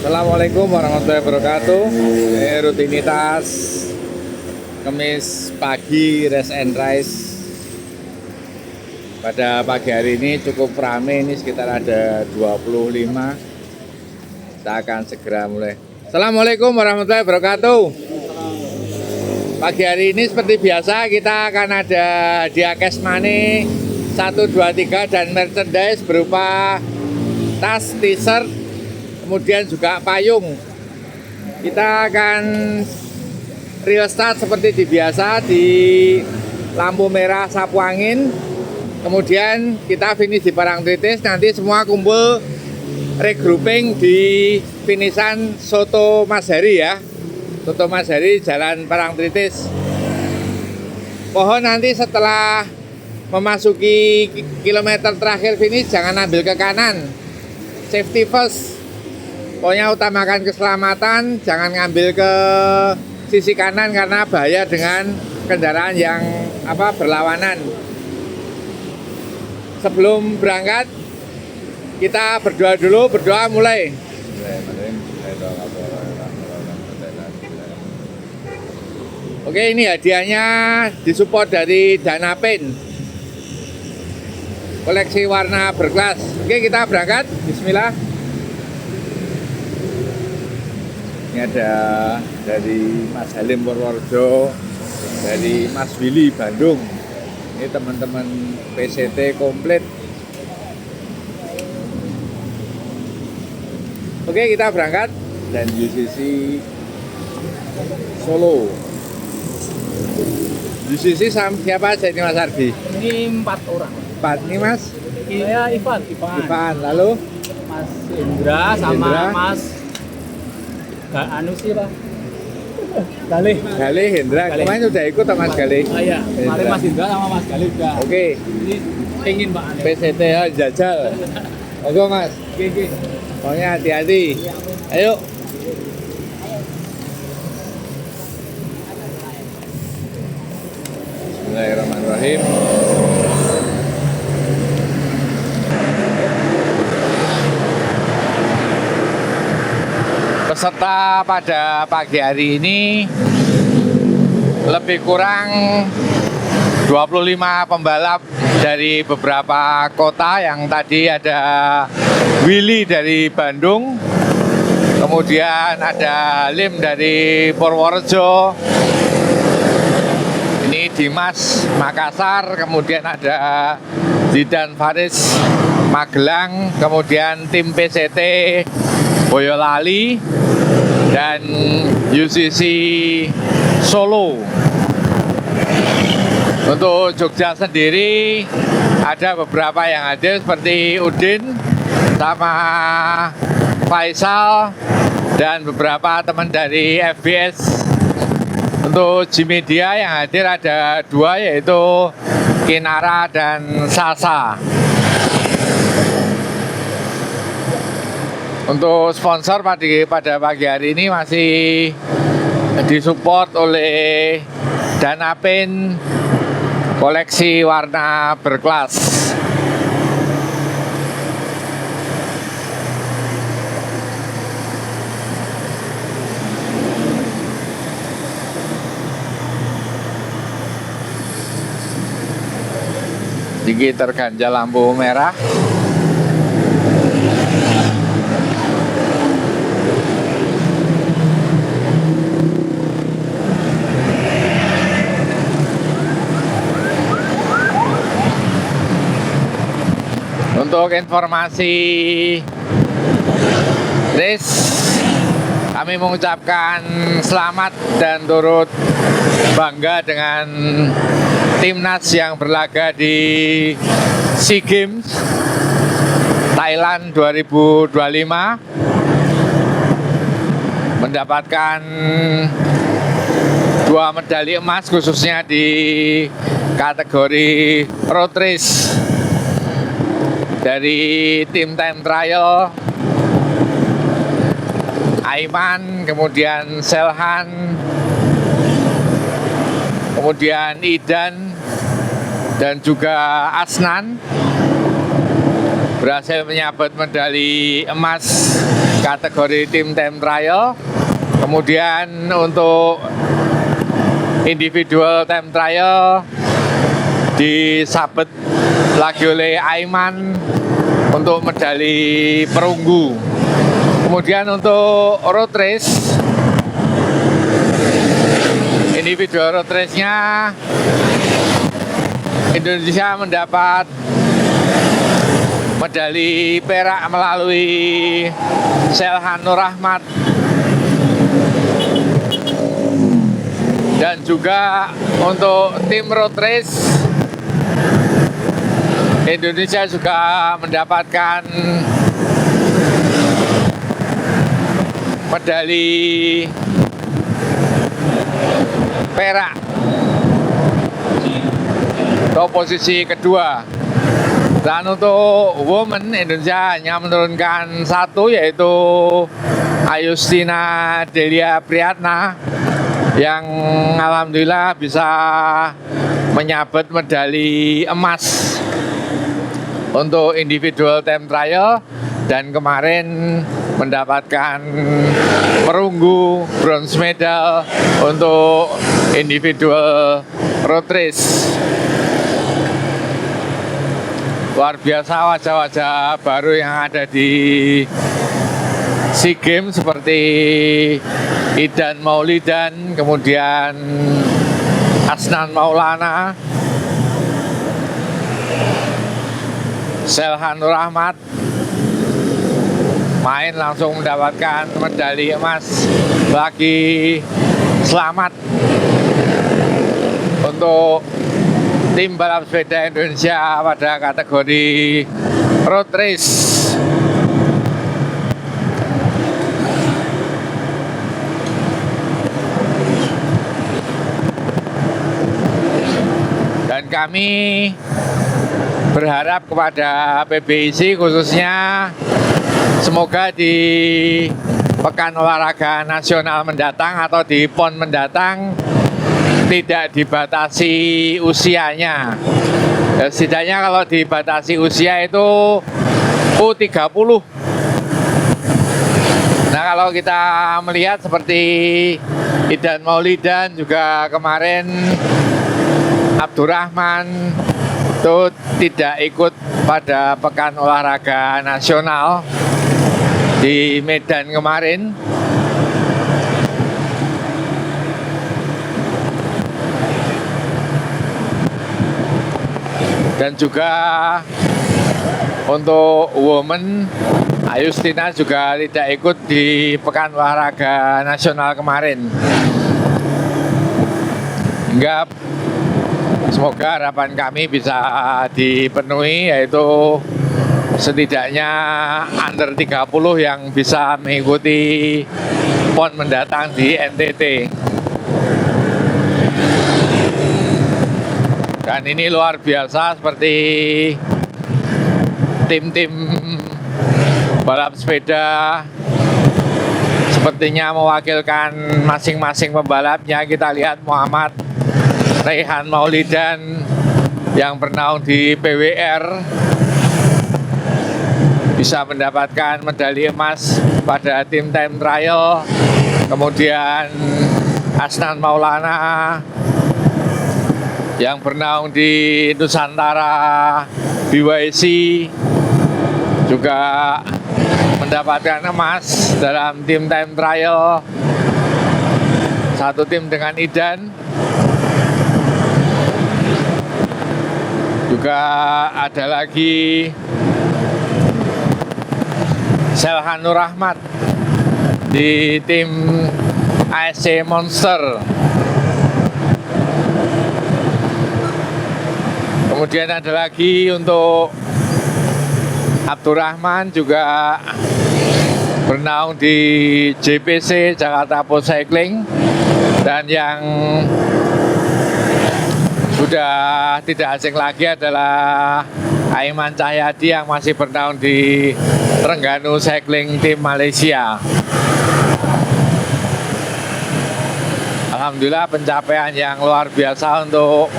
Assalamualaikum warahmatullahi wabarakatuh. Ini rutinitas Kamis pagi Rest and Rice. Pada pagi hari ini cukup ramai, ini sekitar ada 25. Kita akan segera mulai. Assalamualaikum warahmatullahi wabarakatuh. Pagi hari ini seperti biasa kita akan ada hadiah cash money 1, 2, 3 dan merchandise berupa tas, t-shirt, kemudian juga payung. Kita akan real start seperti biasa di lampu merah sapu angin. Kemudian kita finish di Parangtritis. Nanti semua kumpul regrouping di finishan Soto Mas Heri ya. Soto Mas Heri Jalan Parangtritis. Pohon nanti setelah memasuki kilometer terakhir finish jangan ambil ke kanan. Safety first. Pokoknya utamakan keselamatan, jangan ngambil ke sisi kanan karena bahaya dengan kendaraan yang berlawanan. Sebelum berangkat kita berdoa dulu, berdoa mulai. Oke, ini hadiahnya disupport dari Danapen. Koleksi warna berkelas. Oke, kita berangkat. Bismillah. Ini ada dari Mas Halim Purworejo, dari Mas Willy Bandung. Ini teman-teman PCT komplit. Oke, kita berangkat. Dan UCC Solo. UCC siapa aja ini Mas Ardi? Ini 4 orang. 4 nih Mas? Saya Ivan. Lalu Mas Indra sama Indra. Mas anu sih Pak. Galih. Hendra. Galih. Kemarin udah ikut sama Mas Galih. Oh iya, kemarin Mas Indra sama Mas Galih udah. Oke. Ini pengen Pak. PCT ya, jajal. Oke Mas. Oke. Pokoknya hati-hati. Ayo. Bismillahirrahmanirrahim. Peserta pada pagi hari ini lebih kurang 25 pembalap dari beberapa kota. Yang tadi ada Willy dari Bandung, kemudian ada Halim dari Purworejo, ini Dimas Makassar, kemudian ada Zidan Faris Magelang, kemudian tim PCT Boyolali, dan UCC Solo. Untuk Jogja sendiri ada beberapa yang hadir seperti Udin sama Faisal dan beberapa teman dari FBS. Untuk G-Media yang hadir ada 2, yaitu Kinara dan Sasa. Untuk sponsor pada pagi hari ini masih disupport oleh Danapen, koleksi warna berkelas. Tinggi terganjal lampu merah. Untuk informasi race, kami mengucapkan selamat dan turut bangga dengan timnas yang berlaga di SEA Games Thailand 2025, mendapatkan 2 medali emas khususnya di kategori road race. Dari tim time trial Aiman, kemudian Selhan, kemudian Idan dan juga Asnan berhasil menyabet medali emas kategori tim time trial. Kemudian untuk individual time trial disabet lagi oleh Aiman untuk medali perunggu. Kemudian untuk road race, individual road race-nya Indonesia mendapat medali perak melalui Selhan Nur Rahmat, dan juga untuk tim road race Indonesia juga mendapatkan medali perak atau posisi kedua. Dan untuk women, Indonesia hanya menurunkan satu, yaitu Ayustina Delia Priyatna, yang alhamdulillah bisa menyabet medali emas untuk individual time trial, dan kemarin mendapatkan perunggu bronze medal untuk individual road race. Luar biasa wajah-wajah baru yang ada di SEA Games seperti Idan Maulidan, kemudian Asnan Maulana, Selhan Nur Rahmat, main langsung mendapatkan medali emas. Lagi selamat untuk tim balap sepeda Indonesia pada kategori road race. Dan kami berharap kepada PBIC khususnya, semoga di Pekan Olahraga Nasional mendatang atau di PON mendatang tidak dibatasi usianya. Setidaknya kalau dibatasi usia itu U30. Nah, kalau kita melihat seperti Idan Maulidan juga kemarin, Abdurrahman itu tidak ikut pada Pekan Olahraga Nasional di Medan kemarin. Dan juga untuk women, Ayustina juga tidak ikut di Pekan Olahraga Nasional kemarin. Hingga semoga harapan kami bisa dipenuhi, yaitu setidaknya under 30 yang bisa mengikuti PON mendatang di NTT. Dan ini luar biasa, seperti tim-tim balap sepeda sepertinya mewakilkan masing-masing pembalapnya. Kita lihat Muhammad Raihan Maulidan yang bernaung di PWR bisa mendapatkan medali emas pada tim time trial. Kemudian Asnan Maulana yang bernaung di Nusantara BYC juga mendapatkan emas dalam tim time trial. Satu tim dengan Idan. Juga ada lagi Selhan Nur Rahmat di tim ASC Monster. Kemudian ada lagi untuk Abdurrahman, juga bernaung di JPC Jakarta Post Cycling. Dan yang sudah tidak asing lagi adalah Aiman Cahyadi yang masih bernaung di Trengganu Cycling Team Malaysia. Alhamdulillah, pencapaian yang luar biasa untuk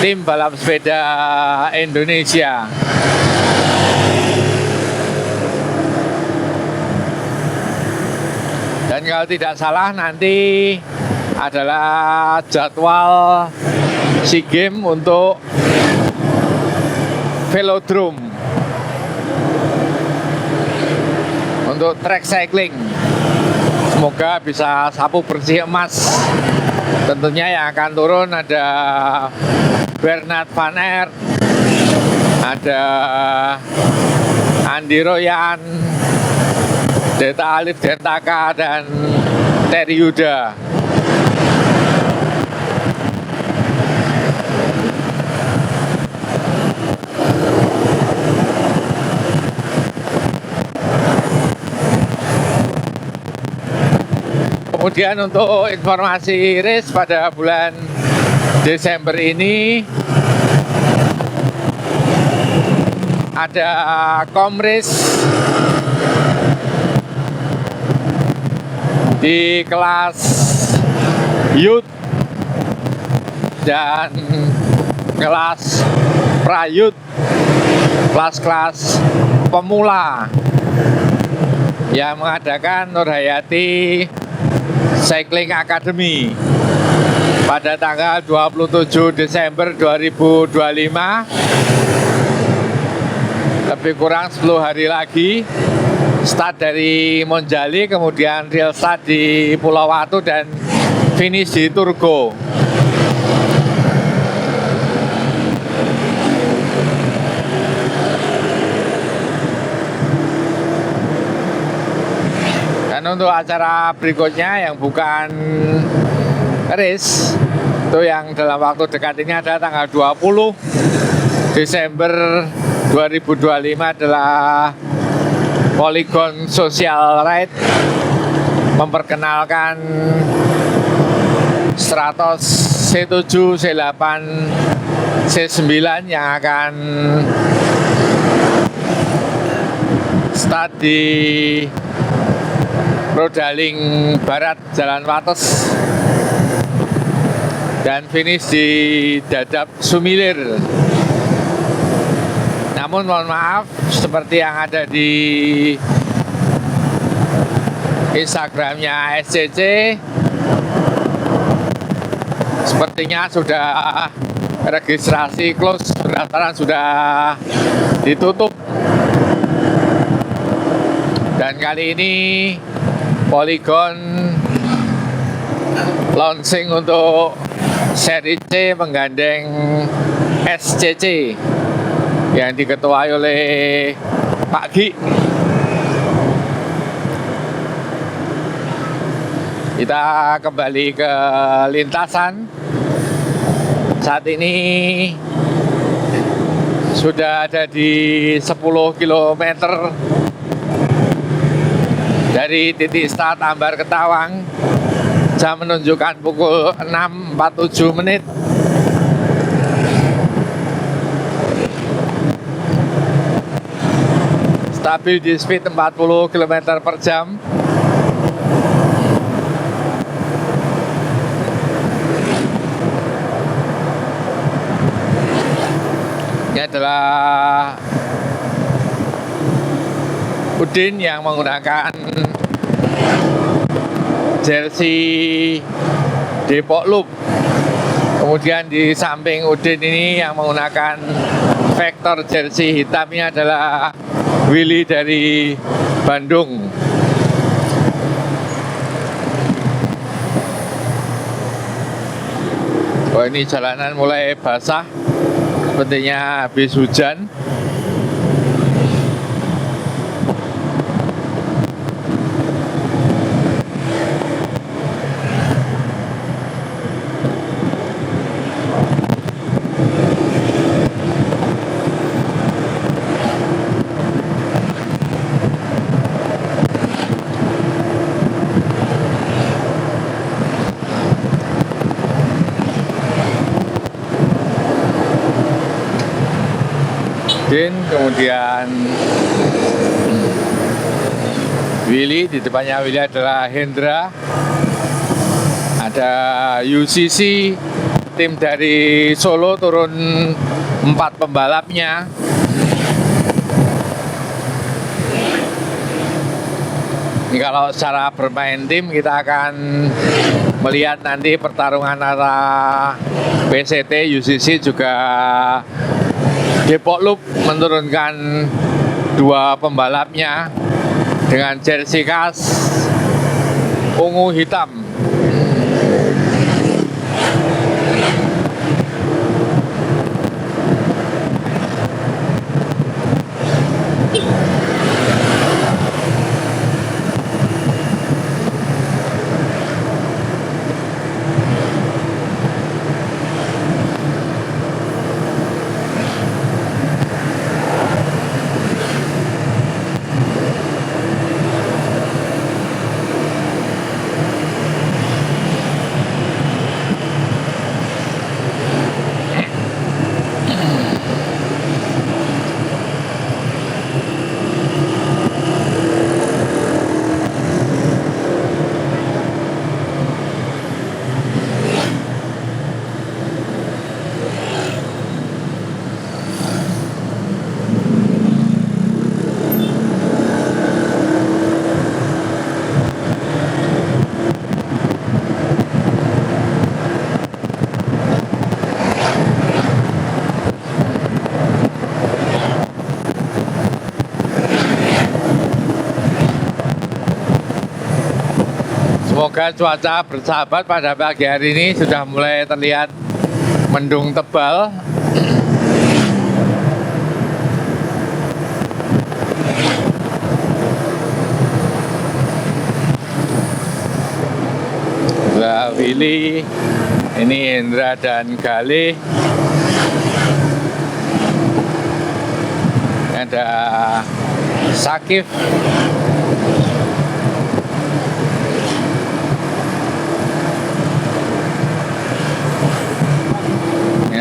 tim balap sepeda Indonesia. Dan kalau tidak salah nanti adalah jadwal SEA Games untuk velodrome, untuk track cycling. Semoga bisa sapu bersih emas. Tentunya yang akan turun ada Bernard Van Aert, ada Andy Royan, Deta Alif Dentaka, dan Terry Yuda. Kemudian untuk informasi race pada bulan Desember ini ada Komrace di kelas youth dan kelas pra-youth, kelas-kelas pemula yang mengadakan Nur Hayati Cycling Academy pada tanggal 27 Desember 2025. Lebih kurang 10 hari lagi start dari Monjali, kemudian real start di Pulau Watu dan finish di Turgo. Dan untuk acara berikutnya yang bukan race, itu yang dalam waktu dekat ini ada tanggal 20 Desember 2025 adalah Polygon Social Ride, memperkenalkan Stratos C7, C8, C9 yang akan start di Rodaling Barat, Jalan Wates, dan finish di Dadap Sumilir. Namun mohon maaf, seperti yang ada di Instagramnya SCC, sepertinya sudah registrasi close, pendaftaran sudah ditutup. Dan kali ini Polygon launching untuk seri C menggandeng SCC yang diketuai oleh Pak Gi. Kita kembali ke lintasan. Saat ini sudah ada di 10 km dari titik start Ambar Ketawang. Jam menunjukkan pukul 6.47 menit. Stabil di speed 40 km per jam. Ini adalah Udin yang menggunakan jersey Depok Loop. Kemudian di samping Udin ini yang menggunakan vektor jersey hitamnya adalah Willy dari Bandung. Oh, ini jalanan mulai basah, sepertinya habis hujan. Kemudian Willy, di depannya Willy adalah Hendra, ada UCC, tim dari Solo turun 4 pembalapnya. Ini kalau secara bermain tim kita akan melihat nanti pertarungan antara PCT, UCC juga Depok Loop menurunkan dua pembalapnya dengan jersey khas ungu hitam. Semoga cuaca bersahabat pada pagi hari ini. Sudah mulai terlihat mendung tebal. Ada Willy, ini Hendra dan Galih. Ada Sakif.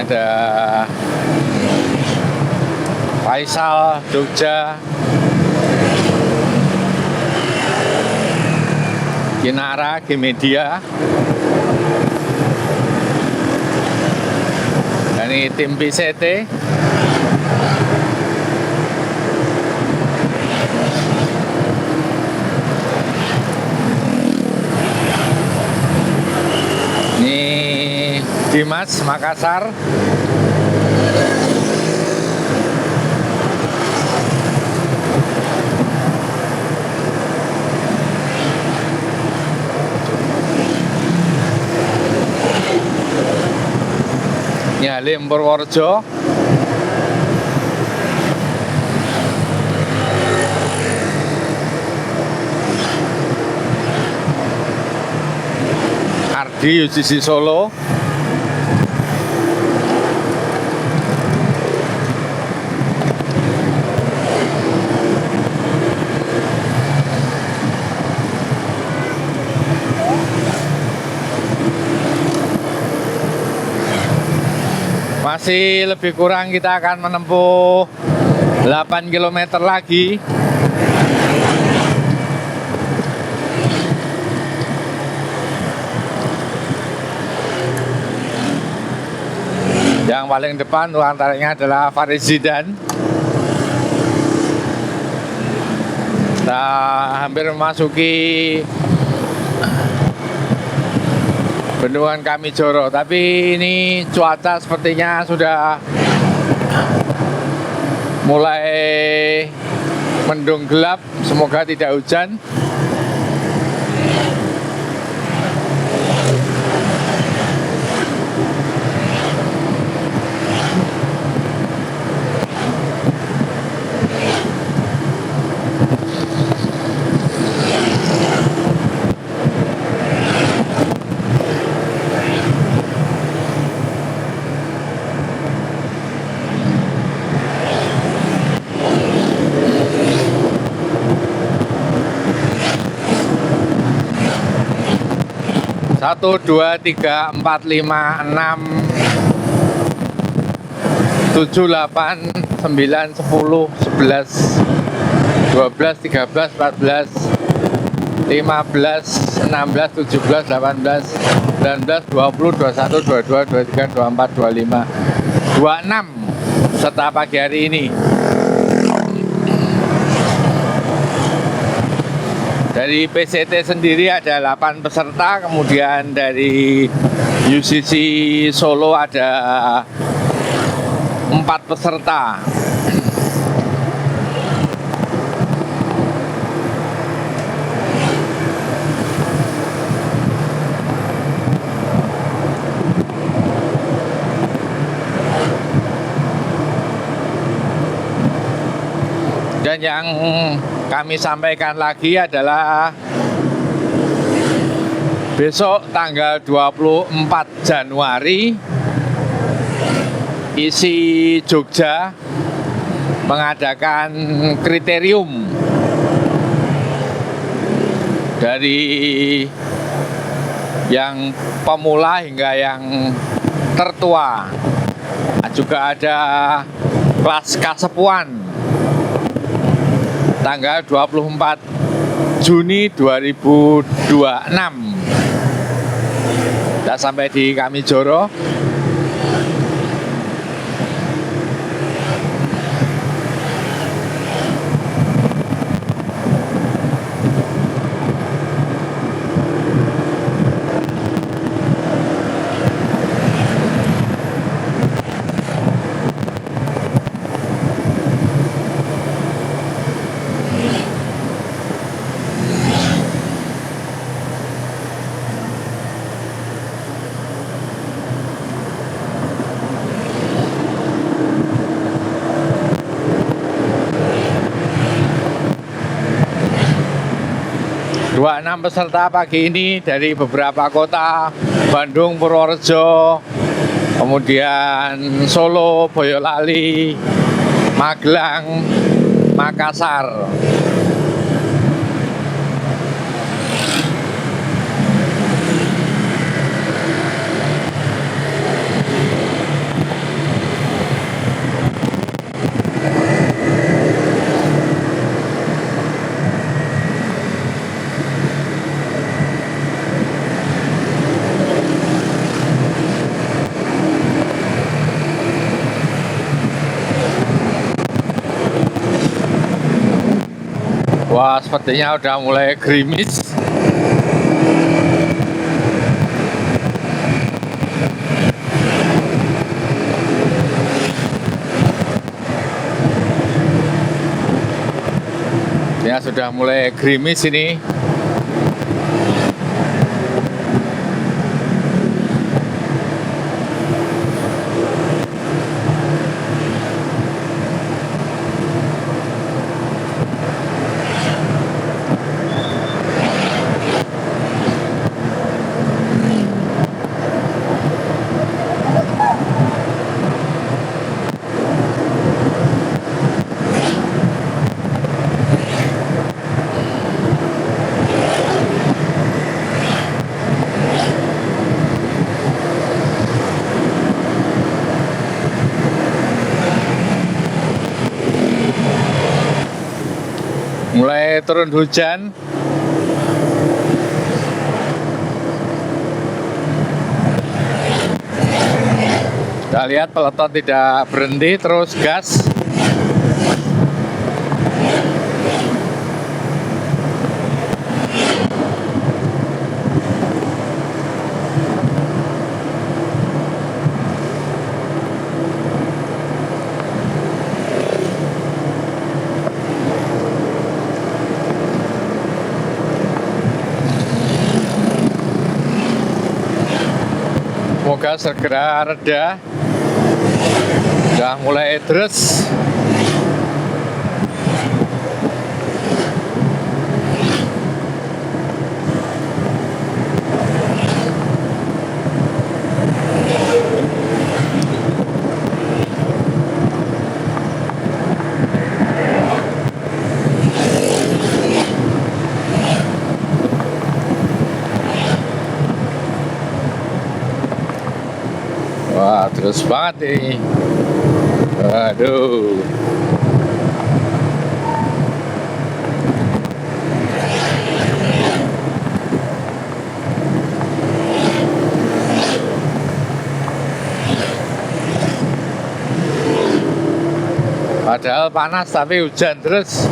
Ada Faisal, Jogja, Kinara, G-Media. Dan ini tim PCT. Dimas, Makassar. Ini Halim Purworejo. Ardi UCC Solo. Masih lebih kurang, kita akan menempuh 8 km lagi. Yang paling depan antaranya adalah Faris Zidan. Kita hampir memasuki Bendungan Kamijoro, tapi ini cuaca sepertinya sudah mulai mendung gelap. Semoga tidak hujan. Satu, dua, tiga, empat, lima, enam, 7, 8, 9, 10, 11, 12, 13, 14, 15, 16, 17, 18, 19, 20, 21, 22, 23, 24, 25, 26 serta pagi hari ini. Dari PCT sendiri ada 8 peserta, kemudian dari UCC Solo ada 4 peserta. Dan yang kami sampaikan lagi adalah besok tanggal 24 Januari ISI Jogja mengadakan kriterium dari yang pemula hingga yang tertua. Juga ada kelas kasepuan tanggal 24 Juni 2026. Kita sampai di Kamijoro. Dua 26 peserta pagi ini dari beberapa kota, Bandung, Purworejo, kemudian Solo, Boyolali, Magelang, Makassar. Wah, sepertinya udah mulai gerimis. Ya, sudah mulai gerimis ini. Mulai turun hujan. Kita lihat peloton tidak berhenti, terus gas. Semoga segera reda. Sudah mulai deres. Wah, terus banget ini. Waduh. Padahal panas tapi hujan terus.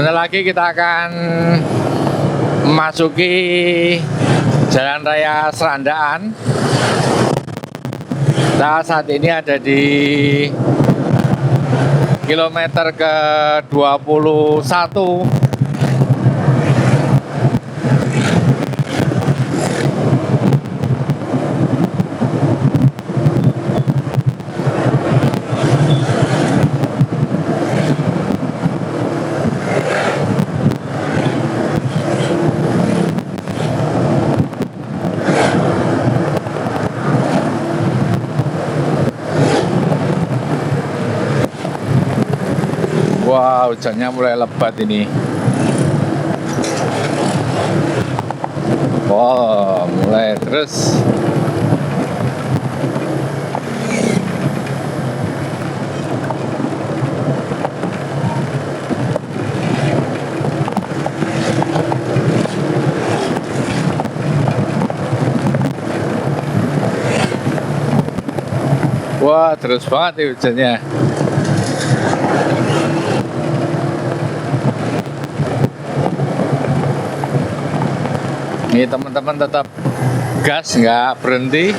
Sebentar lagi kita akan memasuki Jalan Raya Serandaan. Kita saat ini ada di kilometer ke-21. Wah, hujannya mulai lebat ini. Wah, mulai terus. Wah, terus banget nih hujannya. Ini teman-teman tetap gas, nggak berhenti.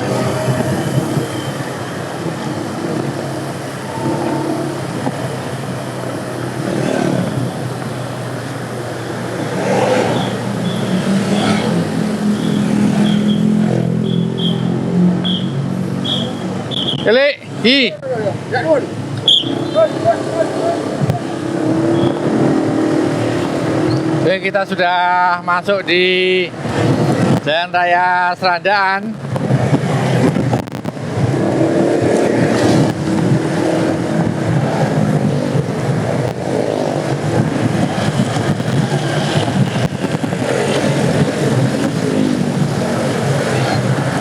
Kali, Oke, kita sudah masuk di Jalan Raya Serandaan.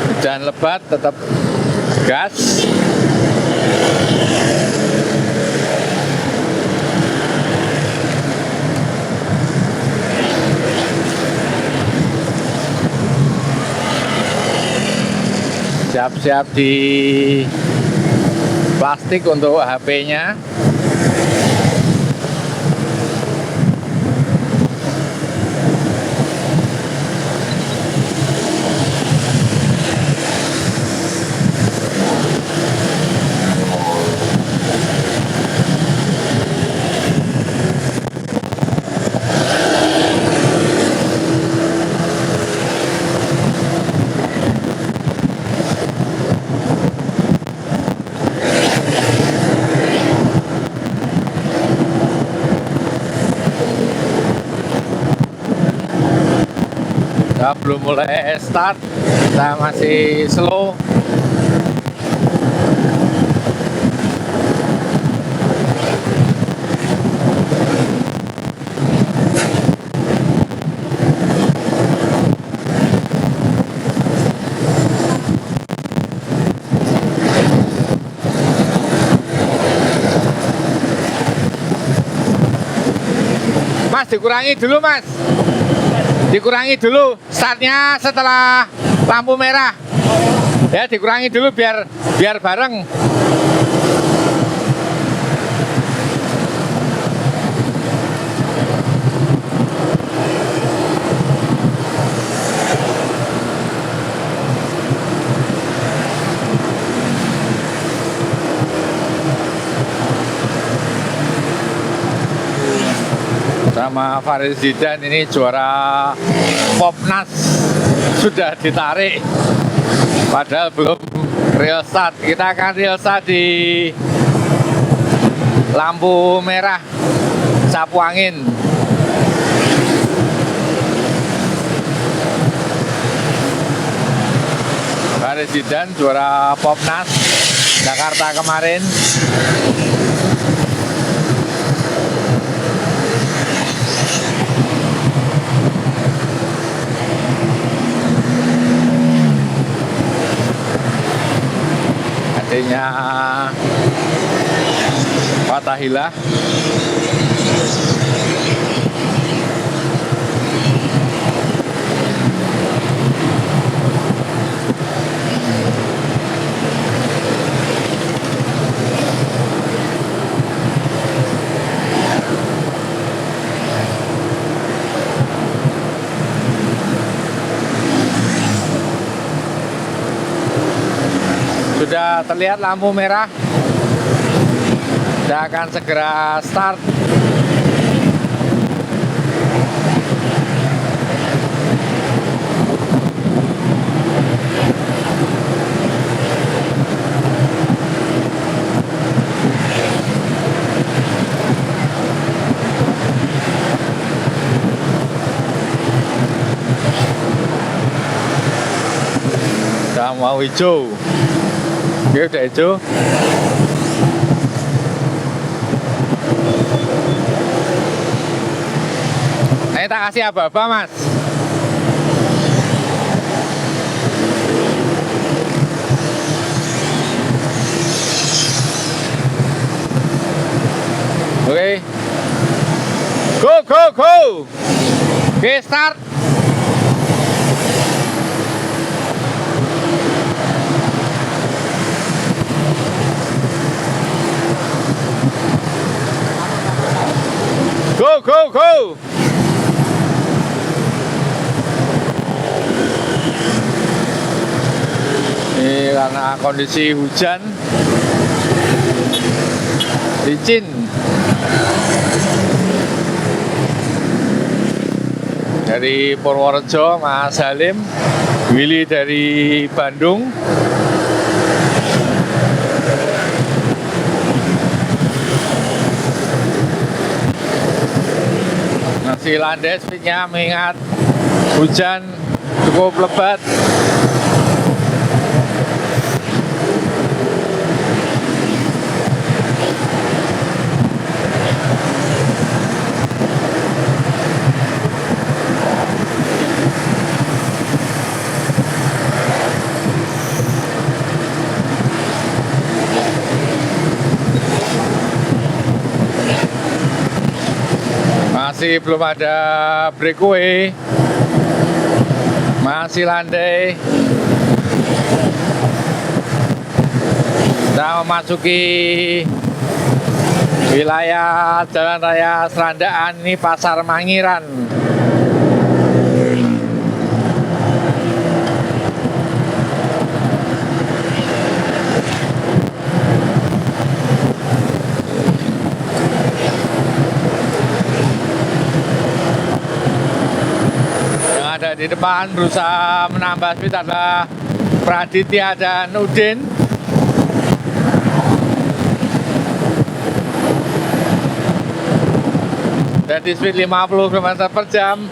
Hujan lebat, tetap gas. Siap-siap di plastik untuk HP-nya. Kita belum mulai start, kita masih slow. Mas, dikurangi dulu mas. Dikurangi dulu startnya setelah lampu merah. Ya, dikurangi dulu biar bareng. Sama Faris Zidan ini juara Popnas sudah ditarik, padahal belum real start. Kita akan real start di lampu merah sapu angin. Faris Zidan juara Popnas Jakarta kemarin. Adanya Fatahillah. Sudah terlihat lampu merah. Kita akan segera start. Udah mau hijau. Oke, udah hijau. Ini tak kasih apa-apa, Mas. Oke. Go, go, go. Oke, start. Go, go, go. Ini karena kondisi hujan, licin. Dari Purworejo, Mas Halim, Willy dari Bandung. Masih landai speednya mengingat hujan cukup lebat. Masih belum ada breakaway, masih landai. Kita memasuki wilayah Jalan Raya Serandaan, ini Pasar Mangiran. Ada di depan berusaha menambah speed adalah Praditya dan Udin. Dan di speed 50 km/jam.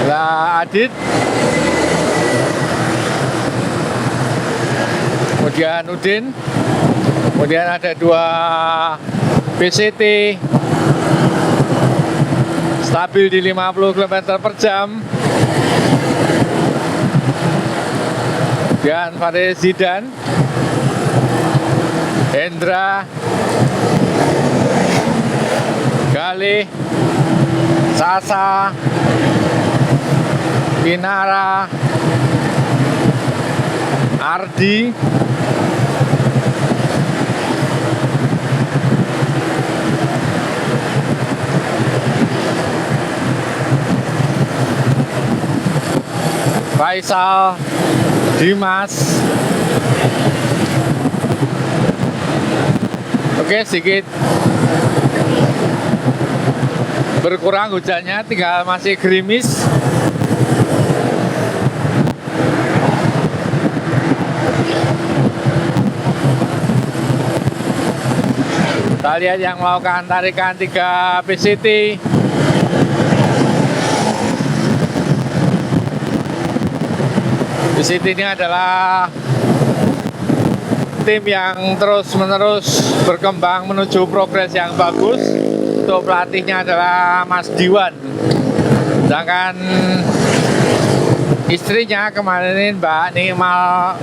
Lah Adit. Kemudian Udin. Kemudian ada dua PCT. Stabil di 50 km/jam. Dan Farid Zidan, Hendra, Galih, Sasa, Kinara, Ardi, Faisal, Dimas. Oke, sedikit berkurang hujannya, tinggal masih gerimis. Kita lihat yang melakukan tarikan 3 PCT. PCT ini adalah tim yang terus-menerus berkembang menuju progres yang bagus. Untuk pelatihnya adalah Mas Diwan. Sedangkan istrinya kemarin ini Mbak Nimal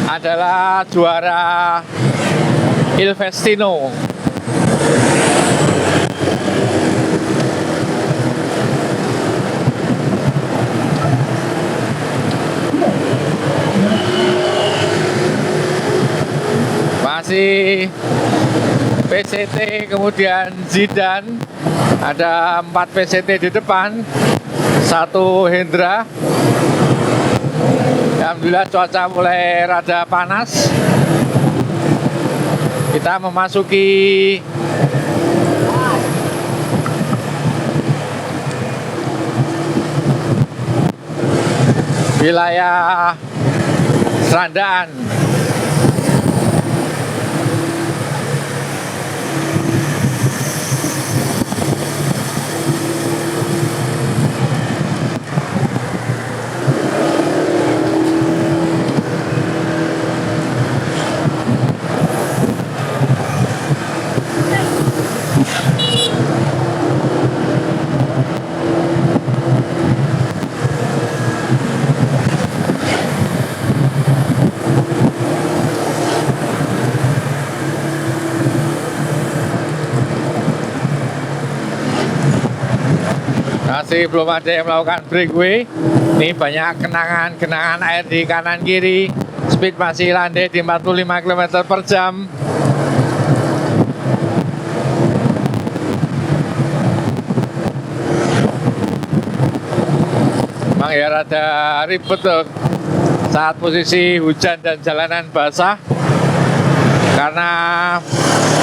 adalah juara Ilvestino. Masih PCT, kemudian Zidan, ada 4 PCT di depan. satu Hendra. Alhamdulillah cuaca mulai rada panas. Kita memasuki wilayah Serandaan. Masih belum ada yang melakukan breakaway. Ini banyak genangan air di kanan kiri. Speed masih landai di 45 km per jam. Memang ya rada ribet tuh saat posisi hujan dan jalanan basah, karena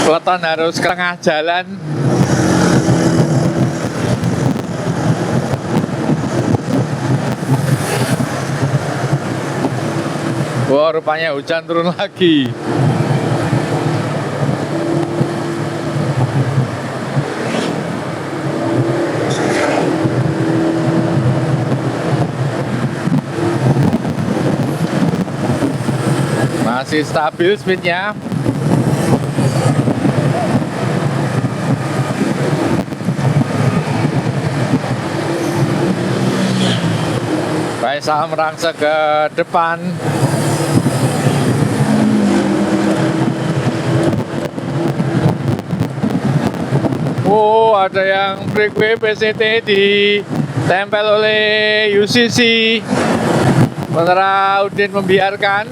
peloton harus ke tengah jalan. Wah, rupanya hujan turun lagi. Masih stabil speednya. Faisal merangsek ke depan. Oh, ada yang breakaway PCT ditempel oleh UCC. Sementara Udin membiarkan.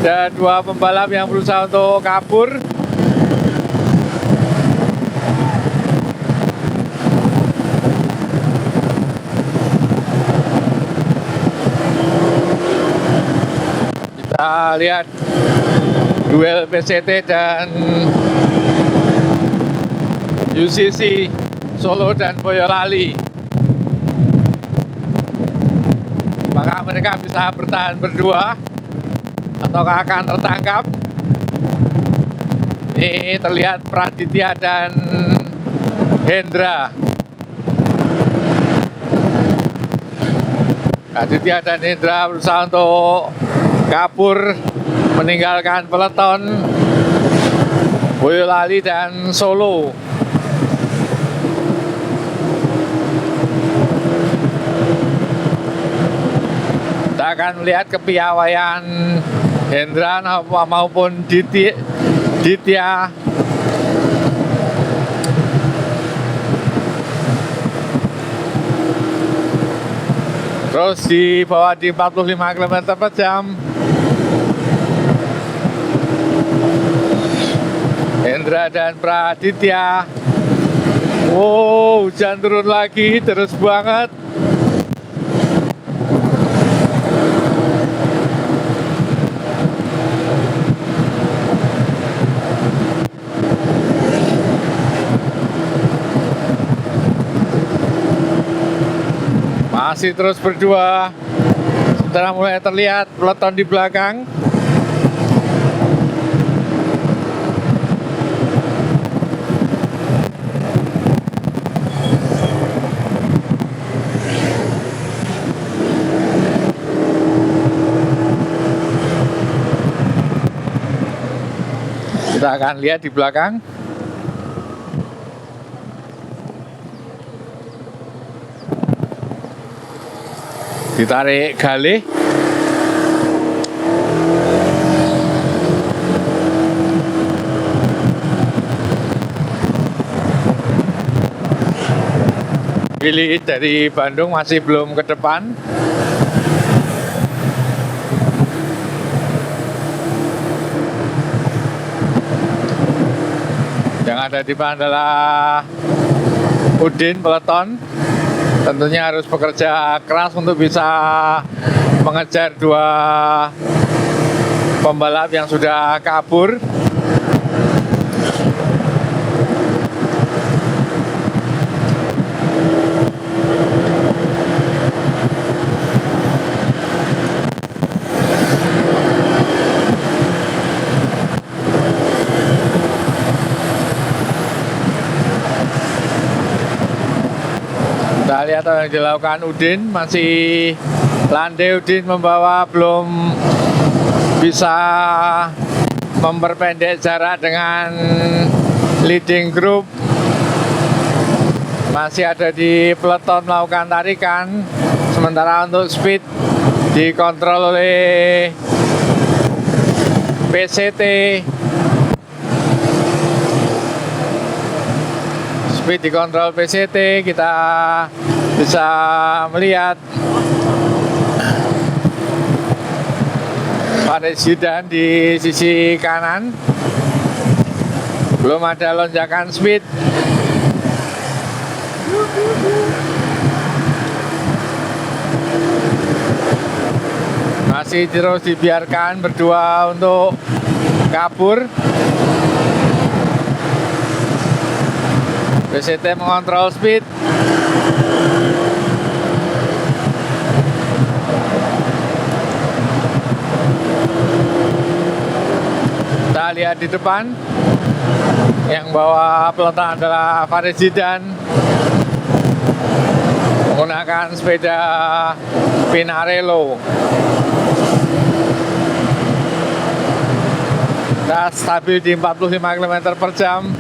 Ada dua pembalap yang berusaha untuk kabur. Kita lihat duel PCT dan UCC Solo dan Boyolali. Apakah mereka bisa bertahan berdua ataukah akan tertangkap? Ini terlihat Praditya dan Hendra. Praditya dan Hendra berusaha untuk kabur, meninggalkan peloton Boyolali dan Solo. Kita akan melihat kepiawaian Hendra maupun Ditya. Terus di bawah di 45 km per jam. Hendra dan Praditya. Wow, hujan turun lagi, terus banget. Masih terus berdua. Setelah mulai terlihat peloton di belakang. Kita akan lihat di belakang. Ditarik Galih. Billy dari Bandung masih belum ke depan. Yang ada di depan adalah Udin peloton. tentunya harus bekerja keras untuk bisa mengejar dua pembalap yang sudah kabur. Kita lihat apa yang dilakukan Udin, masih landai Udin membawa, belum bisa memperpendek jarak dengan leading group. Masih ada di peleton melakukan tarikan, sementara untuk speed dikontrol oleh PCT. Speed dikontrol PCT, kita bisa melihat Farid Zidan di sisi kanan. Belum ada lonjakan speed. Masih terus dibiarkan berdua untuk kabur. PCT mengontrol speed. Kita lihat di depan, yang bawa peloton adalah Farid Zidan menggunakan sepeda Pinarello. Kita stabil di 45 km per jam.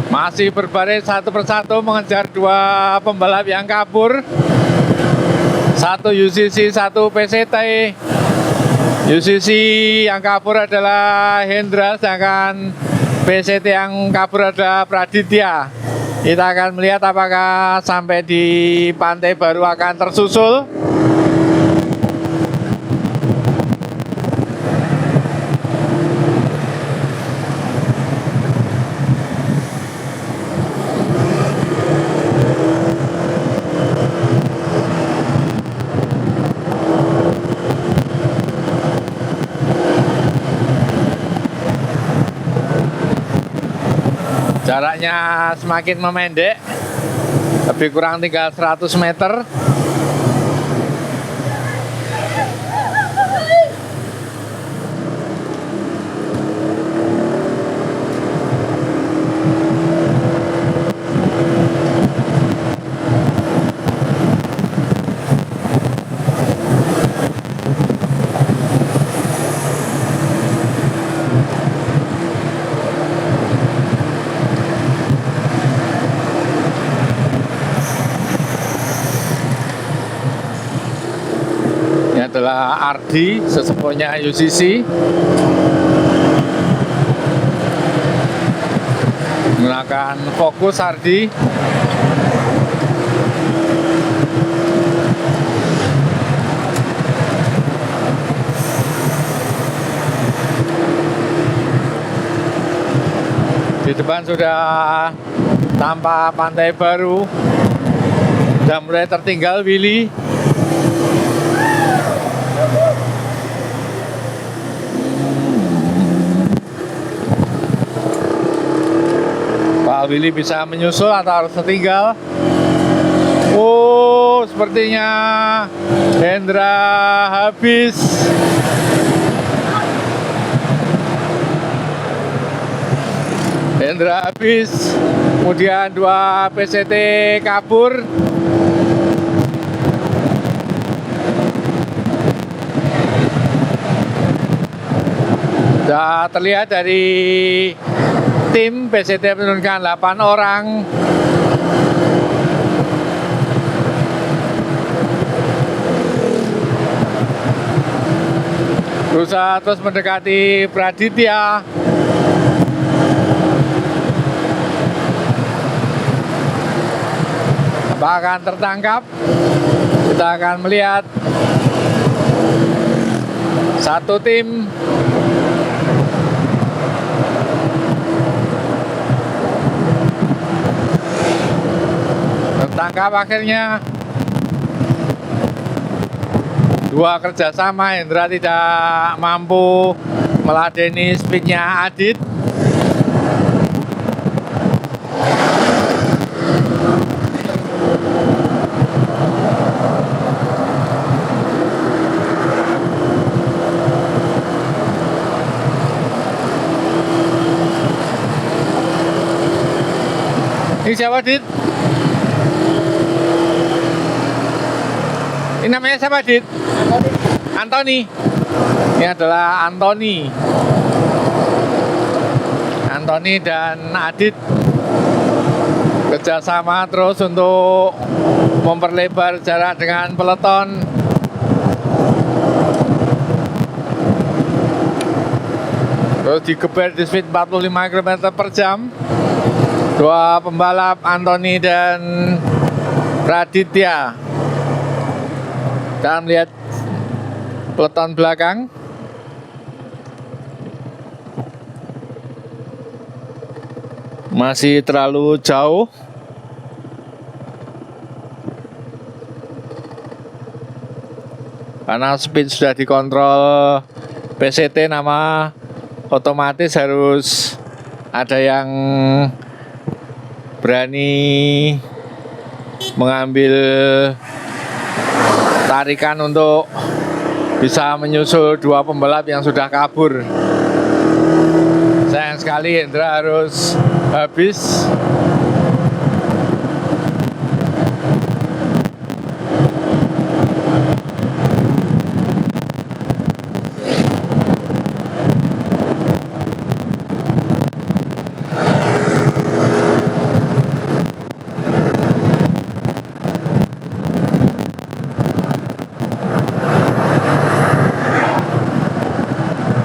Masih berbaris satu persatu mengejar dua pembalap yang kabur. Satu UCC, satu PCT. UCC yang kabur adalah Hendra, sedangkan PCT yang kabur adalah Praditya. Kita akan melihat apakah sampai di Pantai Baru akan tersusul. Jaraknya semakin memendek, lebih kurang tinggal 100 meter. Adalah Ardi, sesepuhnya UCC, menggunakan fokus Ardi. Di depan sudah tampak Pantai Baru, sudah mulai tertinggal Willy. Willy bisa menyusul atau harus tertinggal. Oh, sepertinya Hendra habis. Hendra habis. Kemudian 2 PCT kabur. Sudah terlihat dari tim PCT menurunkan 8 orang. Berusaha terus mendekati Praditya. Apa akan tertangkap? Kita akan melihat satu tim tertangkap akhirnya. 2 kerjasama, Hendra tidak mampu meladeni speednya Adit. Ini siapa, Dit? Ini namanya siapa, Dit? Anthony. Ini adalah Anthony. Anthony dan Adit kerjasama terus untuk memperlebar jarak dengan peleton. Terus digeber di speed 45 km per jam. 2 pembalap, Anthony dan Praditya. Kita melihat peleton belakang. Masih terlalu jauh. Karena speed sudah dikontrol PCT, nama otomatis harus ada yang berani mengambil tarikan untuk bisa menyusul 2 pembalap yang sudah kabur. Sayang sekali Hendra harus habis.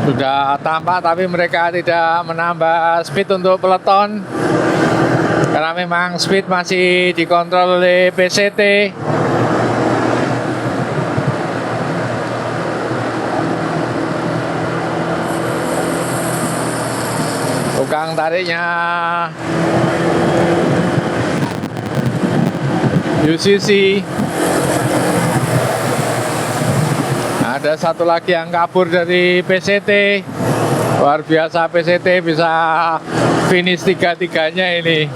Sudah tampak tapi mereka tidak menambah speed untuk peleton karena memang speed masih dikontrol oleh PCT. Tukang tariknya UCC. Ada satu lagi yang kabur dari PCT. Luar biasa, PCT bisa finish 3-3-nya ini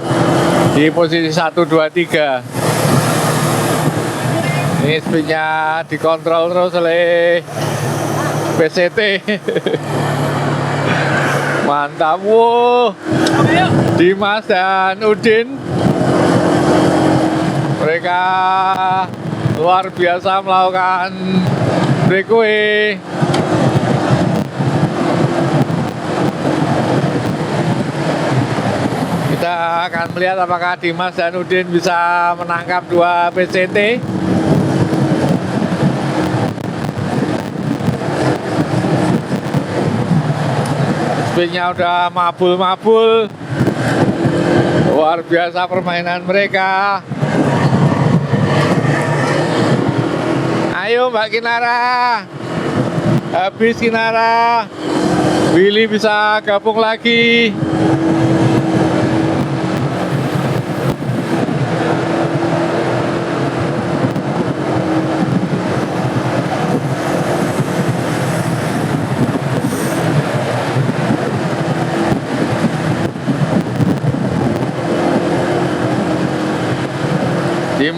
di posisi 1, 2, 3. Ini speednya dikontrol terus oleh PCT. Mantap, wow. Dimas dan Udin, mereka luar biasa melakukan breakaway. Kita akan melihat apakah Dimas dan Udin bisa menangkap 2 PCT. Speednya udah mabul-mabul. Luar biasa permainan mereka. Ayo Mbak Kinara, habis Kinara, Willy bisa gabung lagi.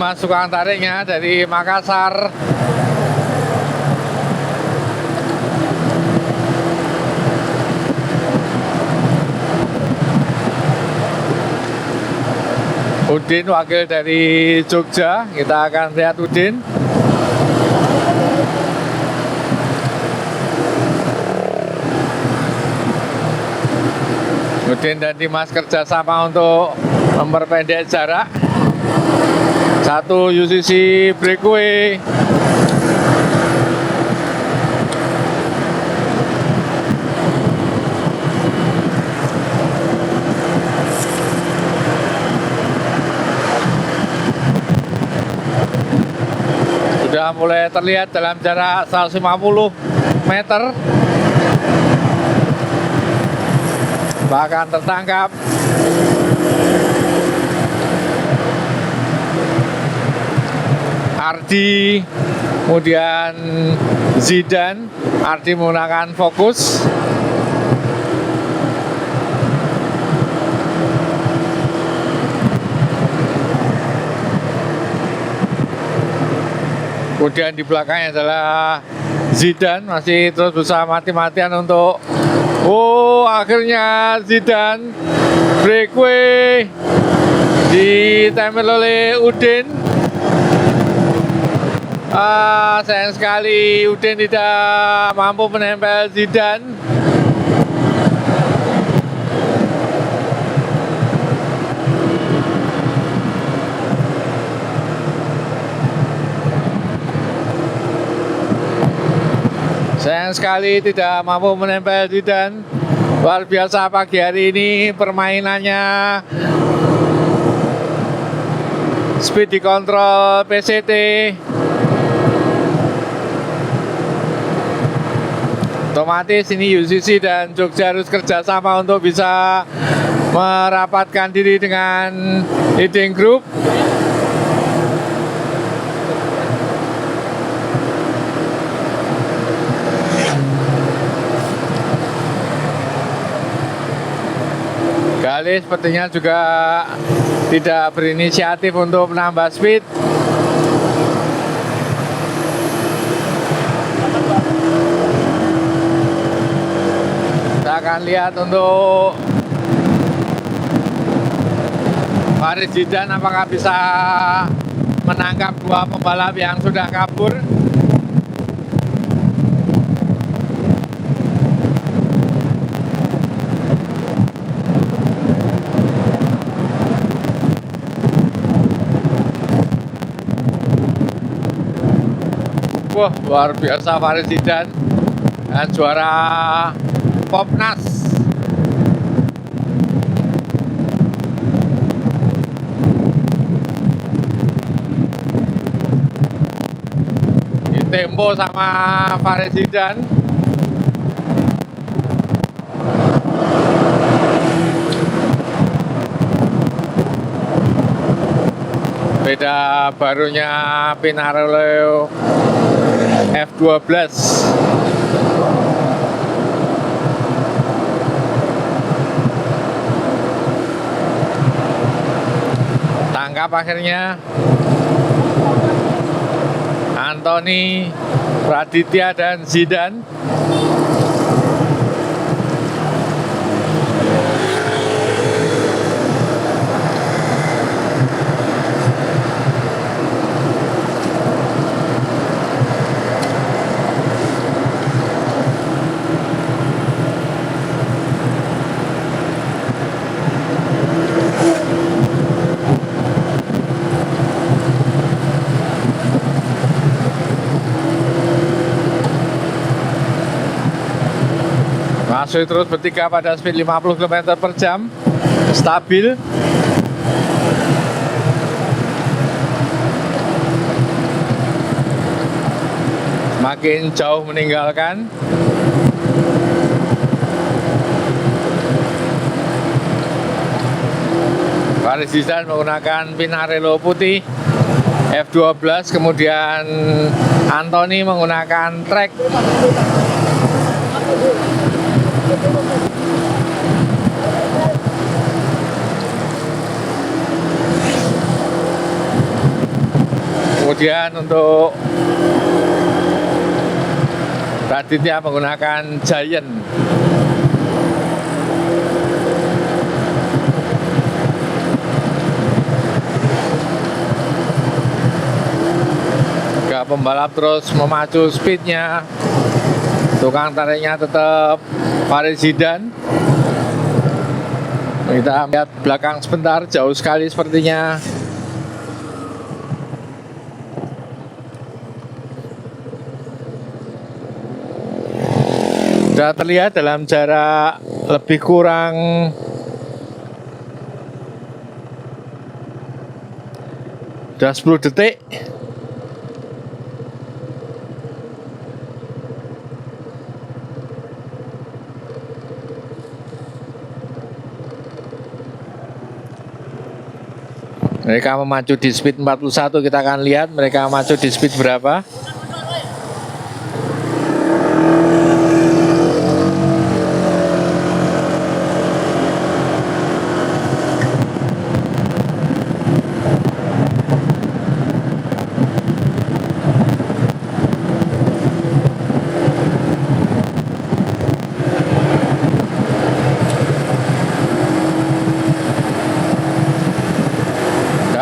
Mas tukang tariknya dari Makassar. Udin wakil dari Jogja, kita akan lihat Udin. Udin dan Dimas kerjasama untuk memperpendek jarak. Satu UCC breakaway. Sudah mulai terlihat dalam jarak 150 meter. Bahkan tertangkap. Ardi, kemudian Zidan. Ardi menggunakan fokus. Kemudian di belakangnya adalah Zidan, masih terus berusaha mati-matian untuk akhirnya Zidan breakaway ditempel oleh Udin. Sayang sekali Udin tidak mampu menempel Zidan. Sayang sekali tidak mampu menempel Zidan. Luar biasa pagi hari ini permainannya. Speed dikontrol PCT. Otomatis ini UCC dan Jogja harus kerjasama untuk bisa merapatkan diri dengan leading group. Galih sepertinya juga tidak berinisiatif untuk menambah speed. Kita akan lihat untuk Faris Zidan apakah bisa menangkap dua pembalap yang sudah kabur. Wah, luar biasa Faris Zidan, juara Popnas. Di tempo sama Faris Zidan. Beda barunya Pinarello F12. Tangkap akhirnya Anthony, Praditya dan Zidan. Masih terus bertiga pada speed 50 km per jam, stabil. Makin jauh meninggalkan. Faris Zidan menggunakan Pinarello putih F12, kemudian Anthony menggunakan trek. Kemudian untuk Raditya menggunakan Giant. Tiga pembalap terus memacu speednya. Tukang tariknya tetap Farid Zidan. Kita lihat belakang sebentar, jauh sekali sepertinya. Sudah terlihat dalam jarak lebih kurang 10 detik. Mereka memacu di speed 41, kita akan lihat mereka memacu di speed berapa.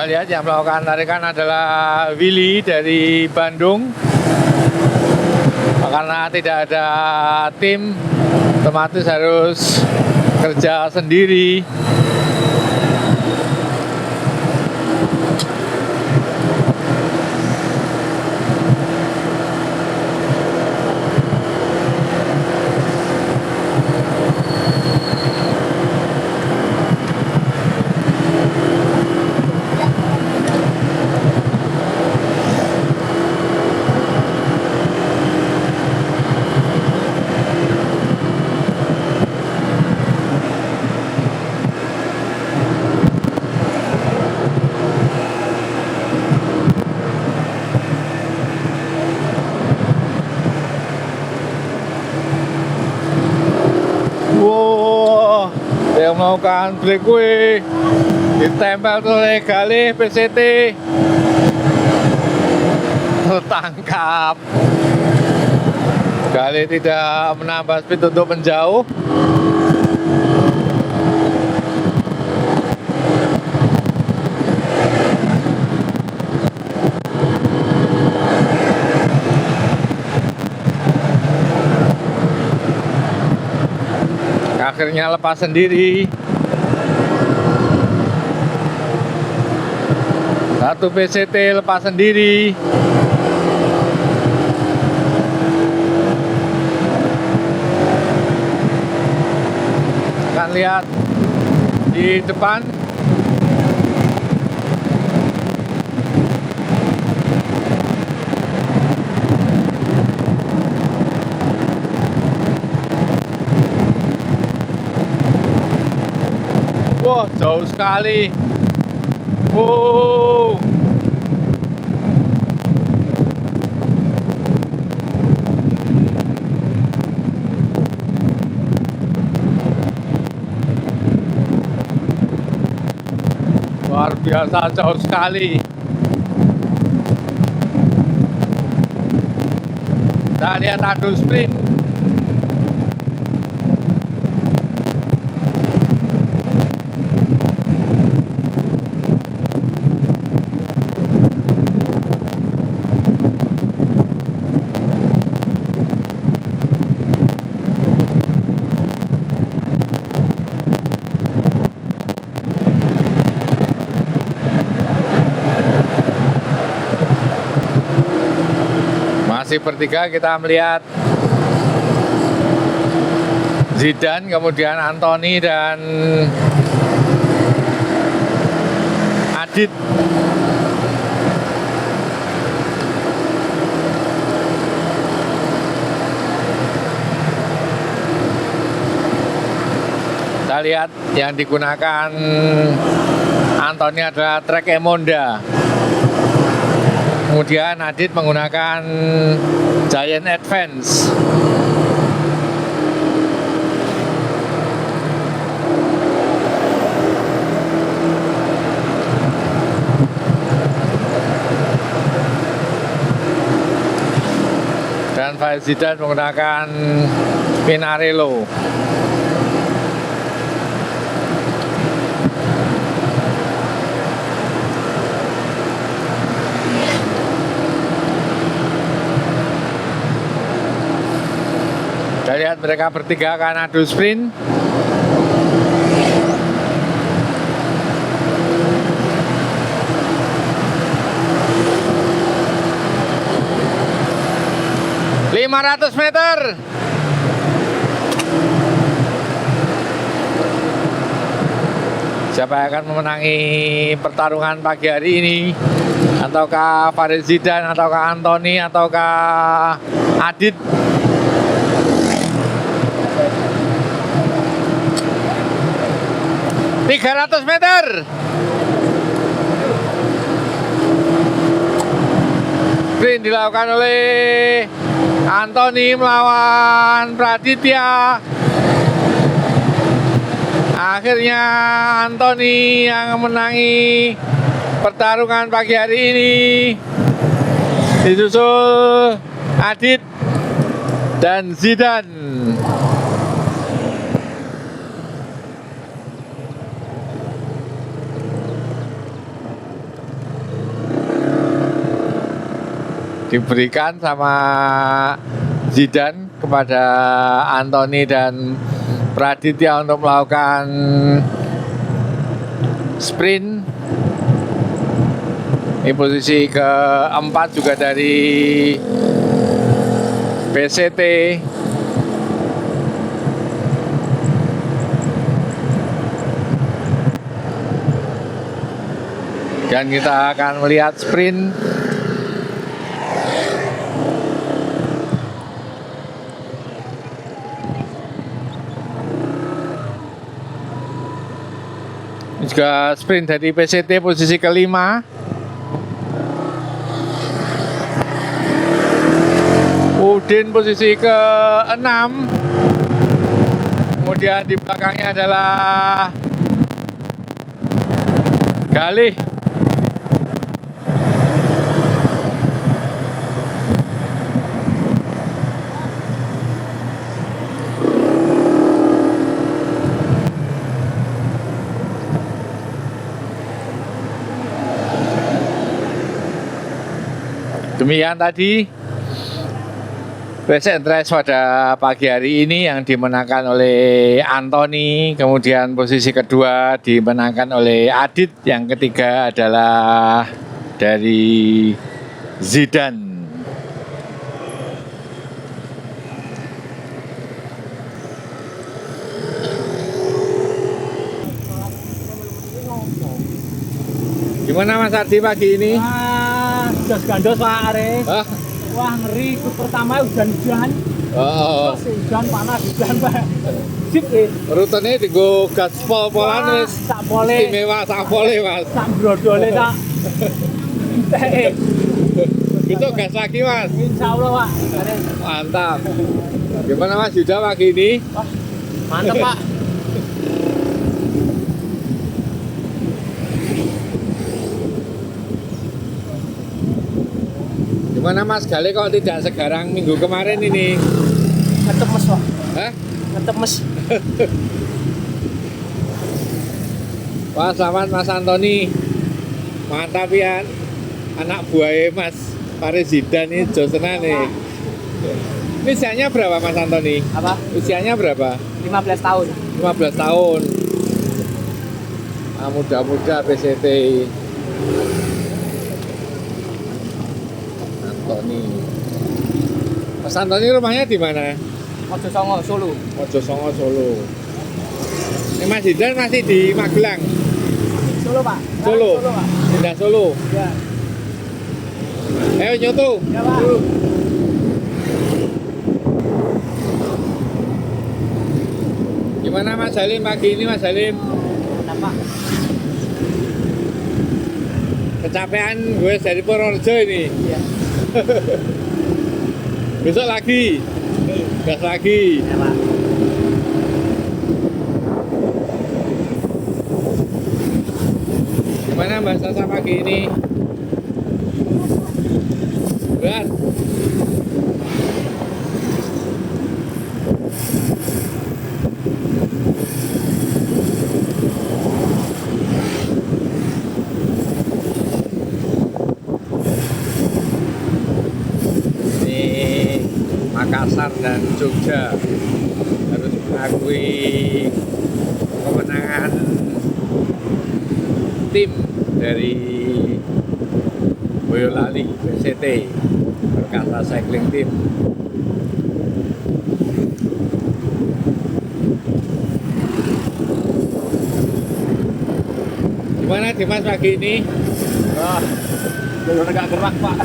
Lihat yang melakukan tarikan adalah Willy dari Bandung. Karena tidak ada tim, otomatis harus kerja sendiri. Wow, yang melakukan breakaway ditempel oleh Galih PCT, tertangkap. Galih tidak menambah speed untuk menjauh. Akhirnya lepas sendiri. Satu PCT lepas sendiri. Akan lihat di depan. Wah, jauh sekali. Wow. Luar biasa, jauh sekali. Kita lihat adu sprint. Masih bertiga kita melihat Zidan, kemudian Anthony dan Adit. Kita lihat yang digunakan Anthony adalah trek Emonda. Kemudian Adit menggunakan Giant Advance. Faris Zidan menggunakan Pinarello. Kita lihat mereka bertiga akan adu sprint. ...500 meter. Siapa yang akan memenangi pertarungan pagi hari ini? Ataukah Faris Zidan, ataukah Anthony, ataukah Adit? ...300 meter. Sprint dilakukan oleh Anthony melawan Praditya. Akhirnya Anthony yang menangi pertarungan pagi hari ini, disusul Adit dan Zidan. Diberikan sama Zidan kepada Anthony dan Praditya untuk melakukan sprint. Ini posisi keempat juga dari PCT. Dan kita akan melihat sprint. Juga sprint dari PCT posisi kelima. Udin posisi ke-6. Kemudian di belakangnya adalah Galih. Demikian tadi Race and Race pada pagi hari ini yang dimenangkan oleh Anthony, kemudian posisi kedua dimenangkan oleh Adit, yang ketiga adalah dari Zidan. Gimana Mas Ardi pagi ini? Wah, gas gandos Pak Aris. Hah? Wah, ngeri. Ikut pertama hujan-hujan. Oh, Terus hujan panas, hujan Pak. Sip deh. rutenya digo gaspol polan wis tak boleh. istimewa sak pole Mas. Tak brodole tak. Teh. Besok gas lagi Mas. Insya Allah Pak Aris. Mantap. Gimana Mas Yuda pagi ini? Wah, mantap Pak. Gimana Mas Gale kok tidak segarang minggu kemarin ini? Ngetemes Pak. Hah? Ngetemes. Wah, selamat Mas Anthony. Mantap ya. Anak buahnya Mas Faris Zidan ini josenan nih. Ini usianya berapa Mas Anthony? Apa? Usianya berapa? 15 tahun. 15 tahun. Ah, muda-muda PCT. Anthony. Mas Anthony rumahnya di mana? Mojo Songo, Solo. Mojo Songo, Solo. Ini Mas Zidan masih di Magelang. Solo Pak. Solo. Solo Pak. Pindah Solo. Ya. Ayo nyoto. Ya Pak. Gimana Mas Halim pagi ini Mas Halim? Kenapa? Kecapean gue dari Purworejo ini. Iya. Besok lagi. Gas lagi. Ya Pak. Gimana Mbak Sasa pagi ini? Berat. Makassar dan Jogja harus mengakui kemenangan tim dari Boyolali PCT Perkasa Cycling Team. Gimana Dimas pagi ini? Wah, belum agak gerak Pak.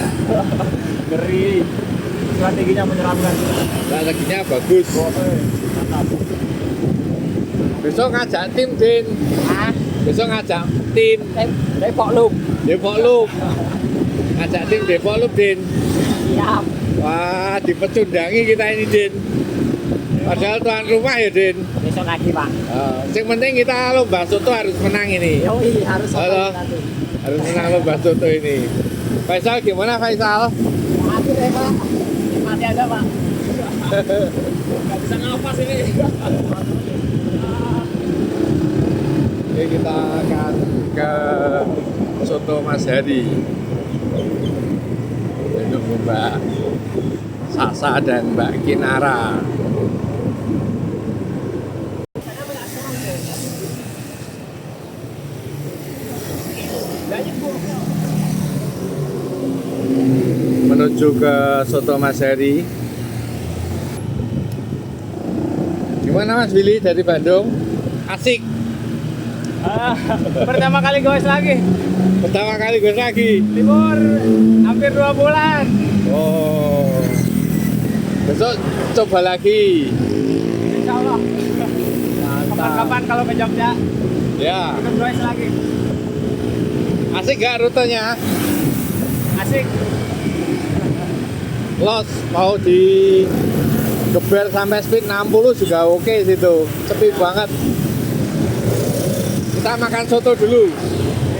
Ngeri. Strateginya menyeramkan. Strateginya bagus. Mantap. Besok ngajak tim, Din. Ah, Besok ngajak tim Depok Loop. Depok Loop. Ngajak tim Depok Loop, Din. Siap. Wah, dipecundangi kita ini, Din. Padahal tuan rumah ya, Din. Besok lagi Pak. Yang penting kita lomba soto harus menang ini. Yoi, harus Halo. nanti. Harus menang lomba soto ini. Faisal gimana Faisal? Mati deh Pak. Mati aja Pak. Gak bisa nafas ini. Oke, kita akan ke soto Mas Hadi. Itu Mbak Sasa dan Mbak Kinara. Menuju ke soto Mas Heri. Gimana Mas Billy dari Bandung? Asik. Pertama kali goes lagi. Pertama kali gue lagi. Libur hampir 2 bulan. Oh. Besok coba lagi. Insya Allah. Kapan-kapan kalau ke Jogja, Ya. ikut goes lagi. Asik gak rutenya? Asik. Los mau di geber sampai speed 60 juga oke situ. Sepi banget. Kita makan soto dulu.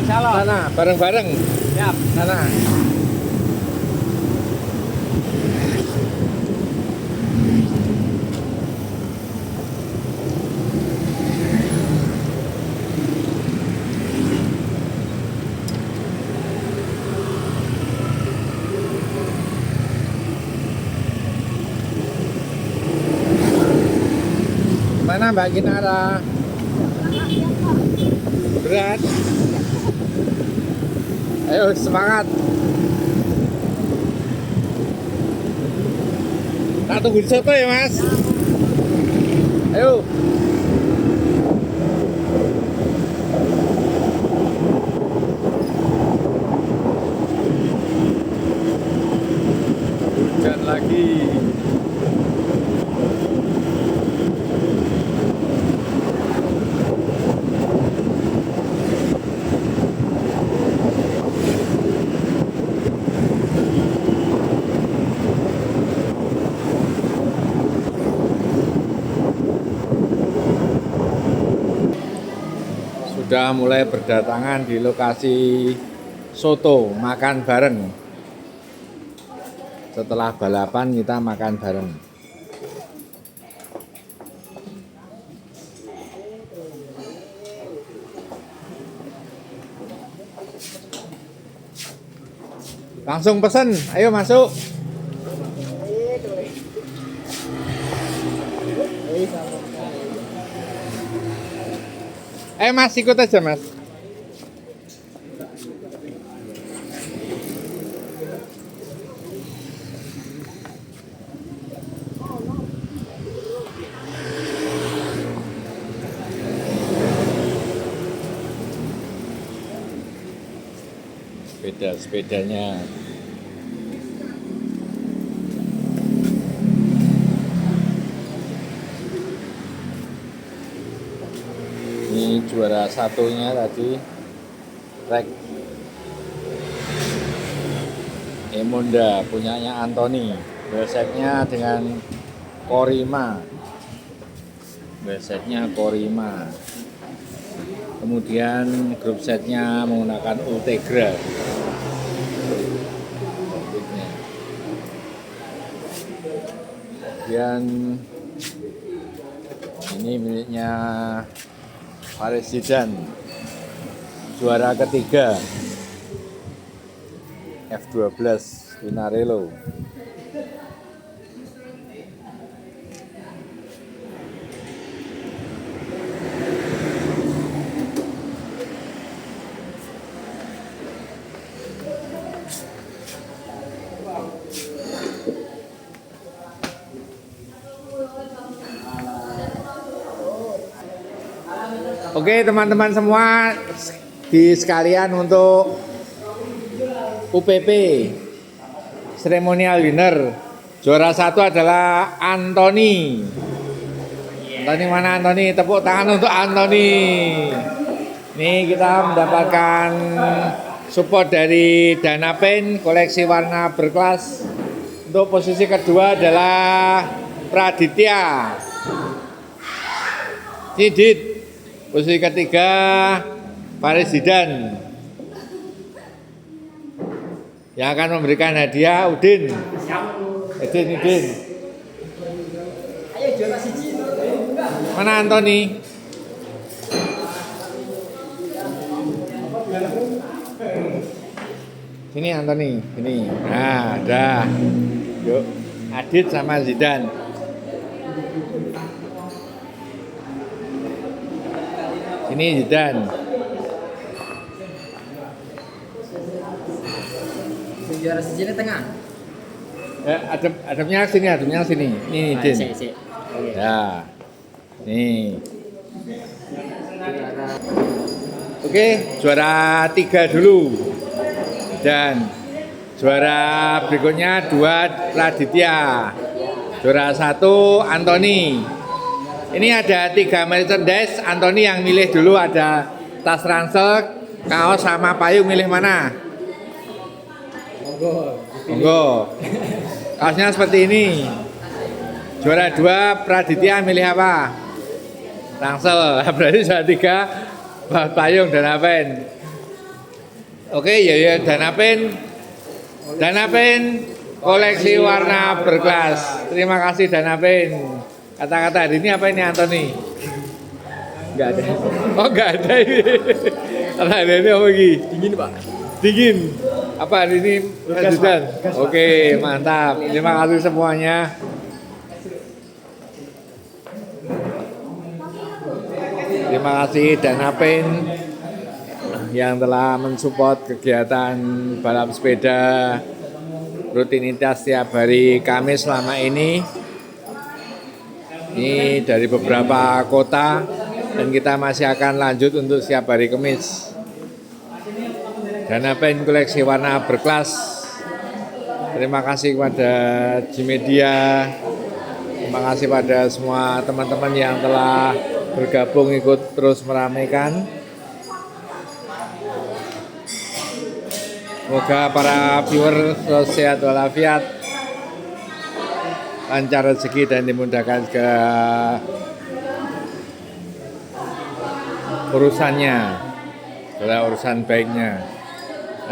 Insya Allah. Sana bareng-bareng. Siap. Sana. Mana Mbak Kinara? Berat. Ayo semangat. Tak tunggu di soto ya Mas. Ayo. Hujan lagi. Sudah mulai berdatangan di lokasi soto makan bareng. Setelah balapan kita makan bareng. Langsung pesen, ayo masuk. Mas ikut aja Mas. Sepedanya. Ini juara satunya tadi Trek Emonda punyanya Anthony. Besetnya dengan Korima. Kemudian grup setnya menggunakan Ultegra. Kemudian ini miliknya Faris Zidan, juara ketiga F12 Pinarello. Oke teman-teman semua, di sekalian untuk UPP Ceremonial winner. Juara 1 adalah Anthony. Anthony mana Anthony? Tepuk tangan untuk Anthony. Nih kita mendapatkan support dari Danapen koleksi warna berkelas. Untuk posisi kedua adalah Praditya. Cidit. Posisi ketiga Faris Zidan. Yang akan memberikan hadiah Udin. Udin. Ayo juara siji. Mana Anthony? Sini Anthony, sini. Nah, dah. Yuk, Adit sama Zidan. Sini Zidan. Juara siji ini tengah. Ademnya sini. Ini Din. Ya. Nih. Oke, juara 3 dulu. Dan juara berikutnya 2 Praditya. Juara 1 Anthony. Ini ada 3 merchandise. Anthony yang milih dulu, ada tas ransel, kaos sama payung, milih mana? Monggo. Kaosnya seperti ini. Juara 2 Praditya milih apa? Ransel. Berarti juara 3 payung Danapen. Oke, ya Danapen koleksi warna berkelas. Terima kasih Danapen. Kata-kata hari ini apa ini Anthony? Enggak ada. Oh enggak ada ini. Kata hari ini apa lagi? Dingin, Pak. Dingin. Apa hari ini? Zidan. Oke, mantap. Terima kasih semuanya. Terima kasih Danapen yang telah mensupport kegiatan balap sepeda rutinitas setiap hari Kamis selama ini. Ini dari beberapa kota dan kita masih akan lanjut untuk setiap hari Kamis. Danapen koleksi warna berkelas. Terima kasih kepada G-Media. Terima kasih pada semua teman-teman yang telah bergabung ikut terus meramaikan. Semoga para viewer selalu sehat walafiat, lancar rezeki dan dimudahkan ke urusannya, adalah urusan baiknya.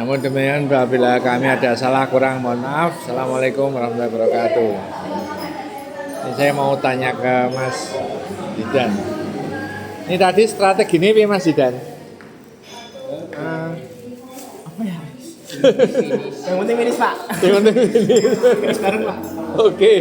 Namun demikian, apabila kami ada salah kurang mohon maaf. Assalamualaikum warahmatullahi wabarakatuh. Ini saya mau tanya ke Mas Zidan. Ini tadi strategi ini Mas Zidan? Apa ya? Yang penting finish, Pak. Yang penting finish. Sekarang, Pak. Oke.